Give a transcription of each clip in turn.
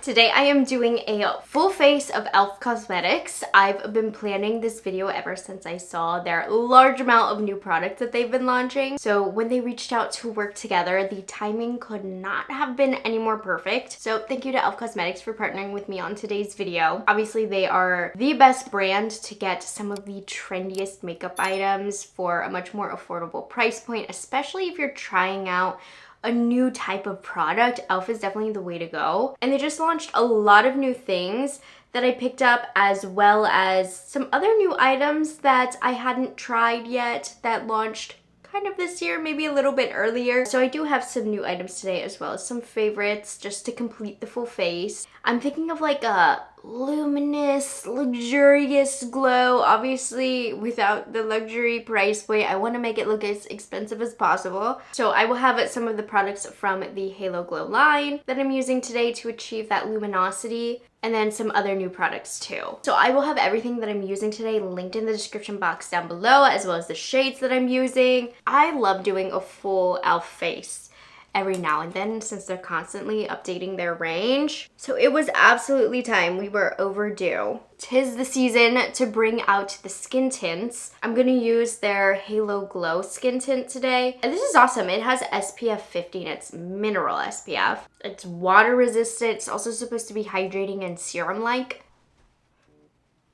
Today I am doing a full face of e.L.F. Cosmetics. I've been planning this video ever since I saw their large amount of new products that they've been launching. So when they reached out to work together, the timing could not have been any more perfect. So thank you to e.L.F. Cosmetics for partnering with me on today's video. Obviously they are the best brand to get some of the trendiest makeup items for a much more affordable price point, especially if you're trying out a new type of product. e.L.F. is definitely the way to go. And they just launched a lot of new things that I picked up, as well as some other new items that I hadn't tried yet that launched kind of this year, maybe a little bit earlier. So I do have some new items today, as well as some favorites just to complete the full face. I'm thinking of like a luminous, luxurious glow. Obviously, without the luxury price point, I want to make it look as expensive as possible. So I will have some of the products from the Halo Glow line that I'm using today to achieve that luminosity, and then some other new products too. So I will have everything that I'm using today linked in the description box down below, as well as the shades that I'm using. I love doing a full e.L.F. face every now and then since they're constantly updating their range. So it was absolutely time. We were overdue. 'Tis the season to bring out the skin tints. I'm gonna use their Halo Glow skin tint today. And this is awesome. It has SPF 50 and it's mineral SPF. It's water resistant. It's also supposed to be hydrating and serum-like.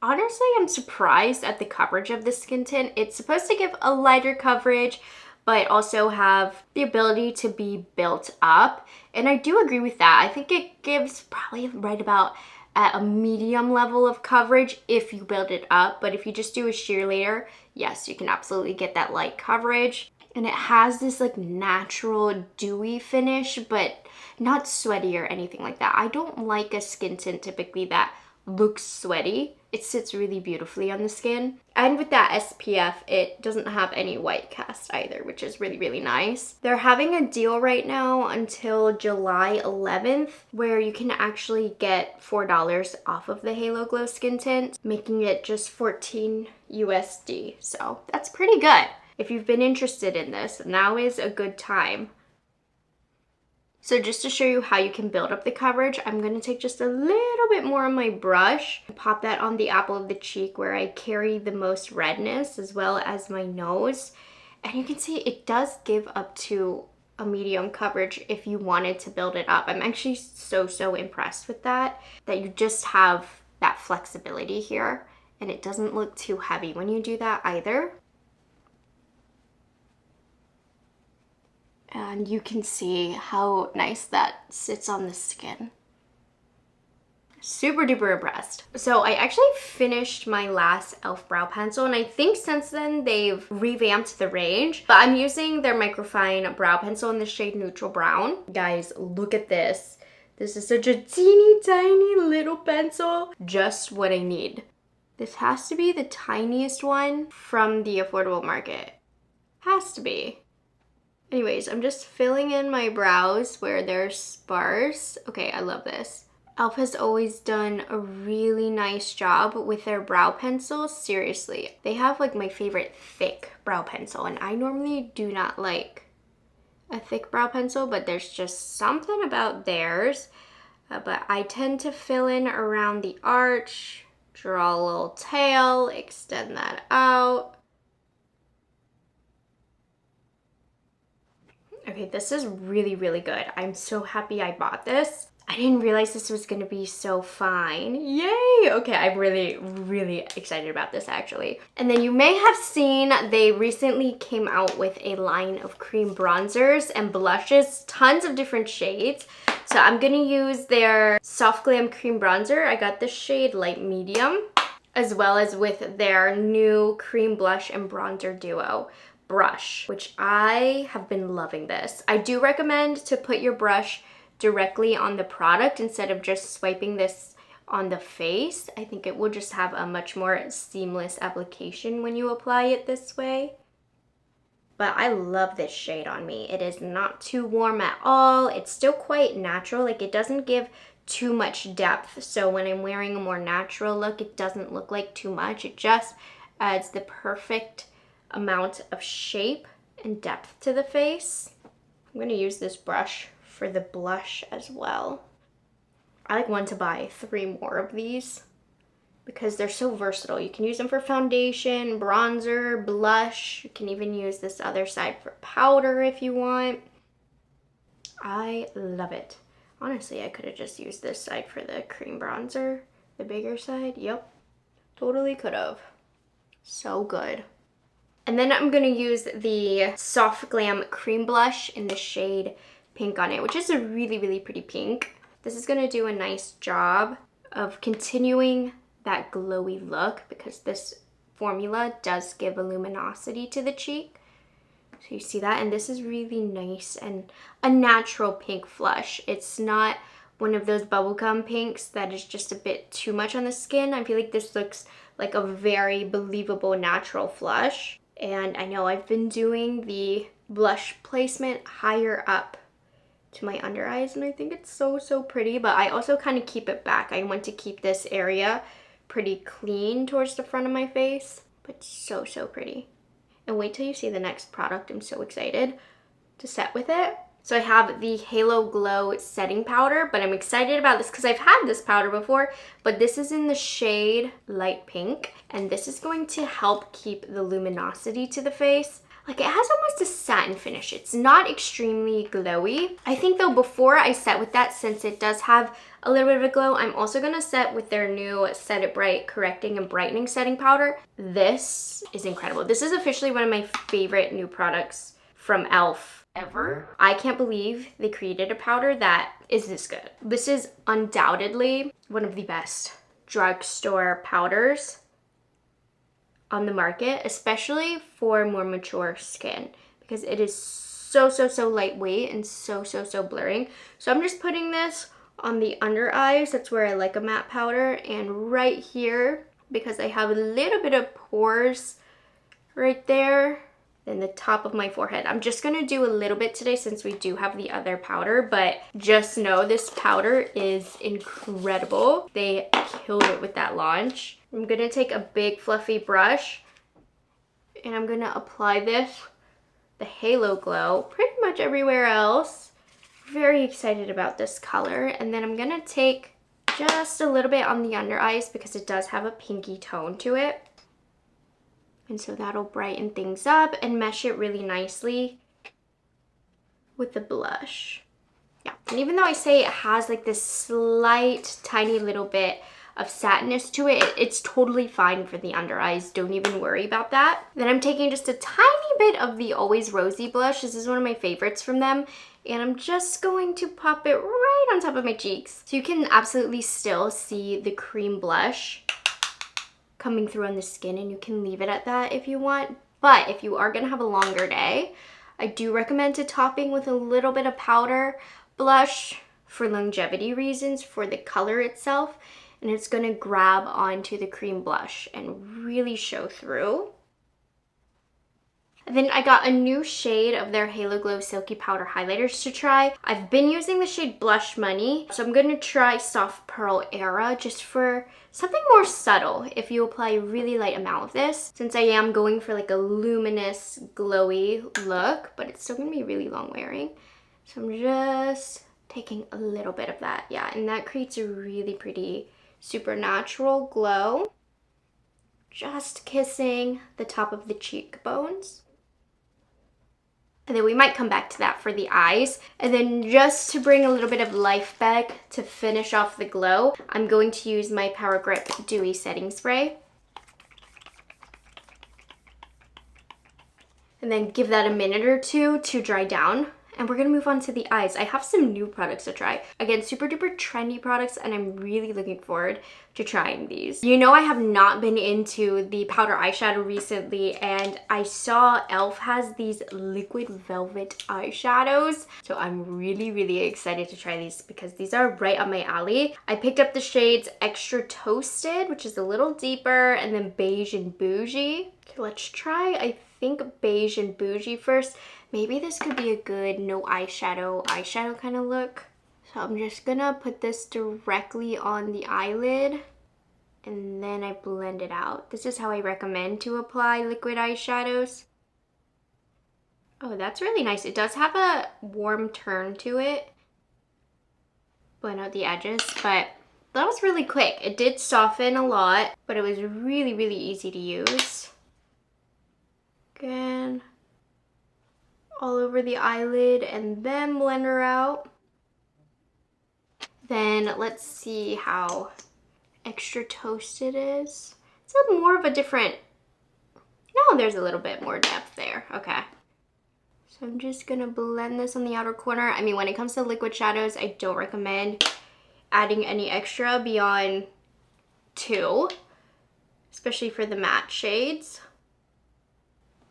Honestly, I'm surprised at the coverage of this skin tint. It's supposed to give a lighter coverage, but also have the ability to be built up. And I do agree with that. I think it gives probably right about at a medium level of coverage if you build it up. But if you just do a sheer layer, yes, you can absolutely get that light coverage. And it has this like natural dewy finish, but not sweaty or anything like that. I don't like a skin tint typically that looks sweaty. It sits really beautifully on the skin. And with that SPF, it doesn't have any white cast either, which is really, really nice. They're having a deal right now until July 11th, where you can actually get $4 off of the Halo Glow skin tint, making it just 14 USD. So that's pretty good. If you've been interested in this, now is a good time. So just to show you how you can build up the coverage, I'm going to take just a little bit more on my brush, pop that on the apple of the cheek where I carry the most redness, as well as my nose. And you can see it does give up to a medium coverage if you wanted to build it up. I'm actually so impressed with that you just have that flexibility here, and it doesn't look too heavy when you do that either. And you can see how nice that sits on the skin. Super duper impressed. So I actually finished my last e.L.F. brow pencil, and I think since then they've revamped the range. But I'm using their microfine brow pencil in the shade Neutral Brown. Guys, look at this. This is such a teeny tiny little pencil. Just what I need. This has to be the tiniest one from the affordable market. Has to be. Anyways, I'm just filling in my brows where they're sparse. Okay, I love this. e.L.F. has always done a really nice job with their brow pencils. Seriously, they have like my favorite thick brow pencil, and I normally do not like a thick brow pencil, but there's just something about theirs. But I tend to fill in around the arch, draw a little tail, extend that out. Okay, this is really, really good. I'm so happy I bought this. I didn't realize this was gonna be so fine. Yay! Okay, I'm really, really excited about this actually. And then you may have seen they recently came out with a line of cream bronzers and blushes, tons of different shades. So I'm gonna use their Soft Glam Cream Bronzer. I got the shade Light Medium, as well as with their new Cream Blush and Bronzer Duo brush, which I have been loving this. I do recommend to put your brush directly on the product instead of just swiping this on the face. I think it will just have a much more seamless application when you apply it this way. But I love this shade on me. It is not too warm at all. It's still quite natural. Like, it doesn't give too much depth. So when I'm wearing a more natural look, it doesn't look like too much. It just adds the perfect amount of shape and depth to the face. I'm going to use this brush for the blush as well. I like want to buy 3 more of these because they're so versatile. You can use them for foundation, bronzer, blush. You can even use this other side for powder if you want. I love it. Honestly, I could have just used this side for the cream bronzer, the bigger side. Yep, totally could have. So good. And then I'm gonna use the Soft Glam Cream Blush in the shade Pink on it, which is a really, really pretty pink. This is gonna do a nice job of continuing that glowy look because this formula does give a luminosity to the cheek. So you see that, and this is really nice and a natural pink flush. It's not one of those bubblegum pinks that is just a bit too much on the skin. I feel like this looks like a very believable natural flush. And I know I've been doing the blush placement higher up to my under eyes, and I think it's so, so pretty, but I also kind of keep it back. I want to keep this area pretty clean towards the front of my face, but so, so pretty. And wait till you see the next product. I'm so excited to set with it. So I have the Halo Glow setting powder, but I'm excited about this because I've had this powder before, but this is in the shade Light Pink, and this is going to help keep the luminosity to the face. Like, it has almost a satin finish. It's not extremely glowy. I think though, before I set with that, since it does have a little bit of a glow, I'm also gonna set with their new Set It Bright Correcting and Brightening Setting Powder. This is incredible. This is officially one of my favorite new products from E.L.F. ever. I can't believe they created a powder that is this good. This is undoubtedly one of the best drugstore powders on the market, especially for more mature skin, because it is so, so, so lightweight and so, so, so blurring. So I'm just putting this on the under eyes. That's where I like a matte powder, and right here, because I have a little bit of pores right there, then the top of my forehead. I'm just gonna do a little bit today since we do have the other powder, but just know this powder is incredible. They killed it with that launch. I'm gonna take a big fluffy brush and I'm gonna apply this, the Halo Glow, pretty much everywhere else. Very excited about this color. And then I'm gonna take just a little bit on the under eyes because it does have a pinky tone to it. And so that'll brighten things up and mesh it really nicely with the blush. Yeah, and even though I say it has like this slight, tiny little bit of satinness to it, it's totally fine for the under eyes. Don't even worry about that. Then I'm taking just a tiny bit of the Always Rosy blush. This is one of my favorites from them. And I'm just going to pop it right on top of my cheeks. So you can absolutely still see the cream blush coming through on the skin, and you can leave it at that if you want. But if you are gonna have a longer day, I do recommend topping with a little bit of powder blush for longevity reasons, for the color itself, and it's gonna grab onto the cream blush and really show through. And then I got a new shade of their Halo Glow Silky Powder Highlighters to try. I've been using the shade Blush Money, so I'm gonna try Soft Pearl Era just for something more subtle if you apply a really light amount of this, since I am going for like a luminous, glowy look, but it's still gonna be really long wearing. So I'm just taking a little bit of that, yeah, and that creates a really pretty supernatural glow. Just kissing the top of the cheekbones. And then we might come back to that for the eyes. And then just to bring a little bit of life back to finish off the glow, I'm going to use my Power Grip Dewy Setting Spray. And then give that a minute or two to dry down. And we're gonna move on to the eyes. I have some new products to try. Again, super duper trendy products, and I'm really looking forward to trying these. You know, I have not been into the powder eyeshadow recently, and I saw E.L.F. has these liquid velvet eyeshadows. So I'm really, really excited to try these because these are right up my alley. I picked up the shades Extra Toasted, which is a little deeper, and then Beige and Bougie. Okay, let's try, I think, Beige and Bougie first. Maybe this could be a good no eyeshadow kind of look. So I'm just gonna put this directly on the eyelid and then I blend it out. This is how I recommend to apply liquid eyeshadows. Oh, that's really nice. It does have a warm turn to it, blend out the edges, but that was really quick. It did soften a lot, but it was really, really easy to use. Again, all over the eyelid and then blend her out. Then let's see how extra toast it is. It's a more of a different, no, there's a little bit more depth there. Okay. So I'm just gonna blend this on the outer corner. I mean, when it comes to liquid shadows, I don't recommend adding any extra beyond 2, especially for the matte shades.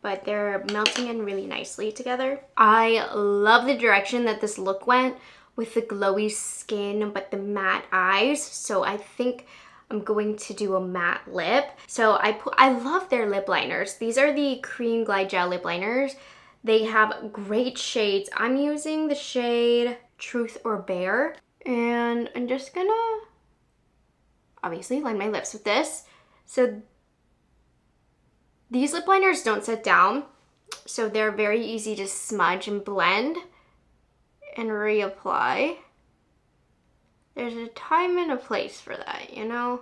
But they're melting in really nicely together. I love the direction that this look went with the glowy skin but the matte eyes. So I think I'm going to do a matte lip. So I love their lip liners. These are the Cream Glide Gel lip liners. They have great shades. I'm using the shade Truth or Bear. And I'm just gonna obviously line my lips with this. So these lip liners don't set down, so they're very easy to smudge and blend and reapply. There's a time and a place for that, you know?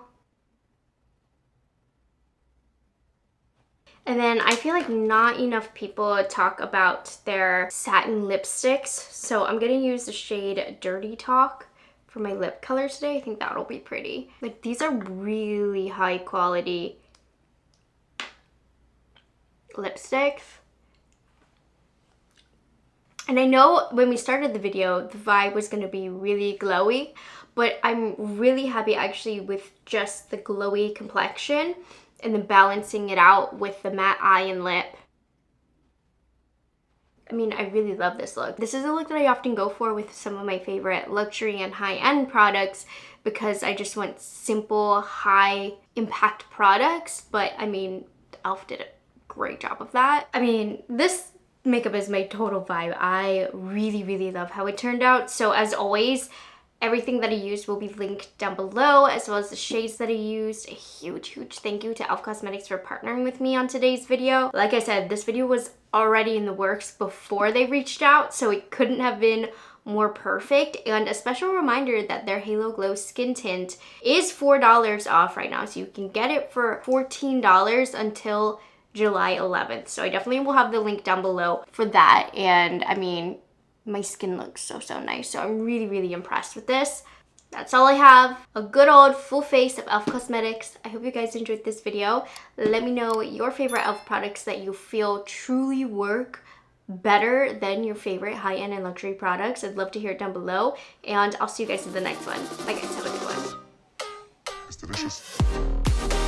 And then I feel like not enough people talk about their satin lipsticks, so I'm gonna use the shade Dirty Talk for my lip color today. I think that'll be pretty. Like, these are really high quality lipsticks. And I know when we started the video, the vibe was gonna be really glowy, but I'm really happy actually with just the glowy complexion and then balancing it out with the matte eye and lip. I mean, I really love this look. This is a look that I often go for with some of my favorite luxury and high-end products because I just want simple, high impact products, but I mean, e.L.F. did a great job of that. I mean, this makeup is my total vibe. I really, really love how it turned out. So as always, everything that I used will be linked down below, as well as the shades that I used. A huge, huge thank you to e.L.F. Cosmetics for partnering with me on today's video. Like I said, this video was already in the works before they reached out, so it couldn't have been more perfect. And a special reminder that their Halo Glow Skin Tint is $4 off right now, so you can get it for $14 until July 11th. So I definitely will have the link down below for that. And I mean, my skin looks so, so nice. So I'm really, really impressed with this. That's all I have. A good old full face of e.L.F. Cosmetics. I hope you guys enjoyed this video. Let me know your favorite e.L.F. products that you feel truly work better than your favorite high-end and luxury products. I'd love to hear it down below. And I'll see you guys in the next one. Bye guys, have a good one. It's delicious.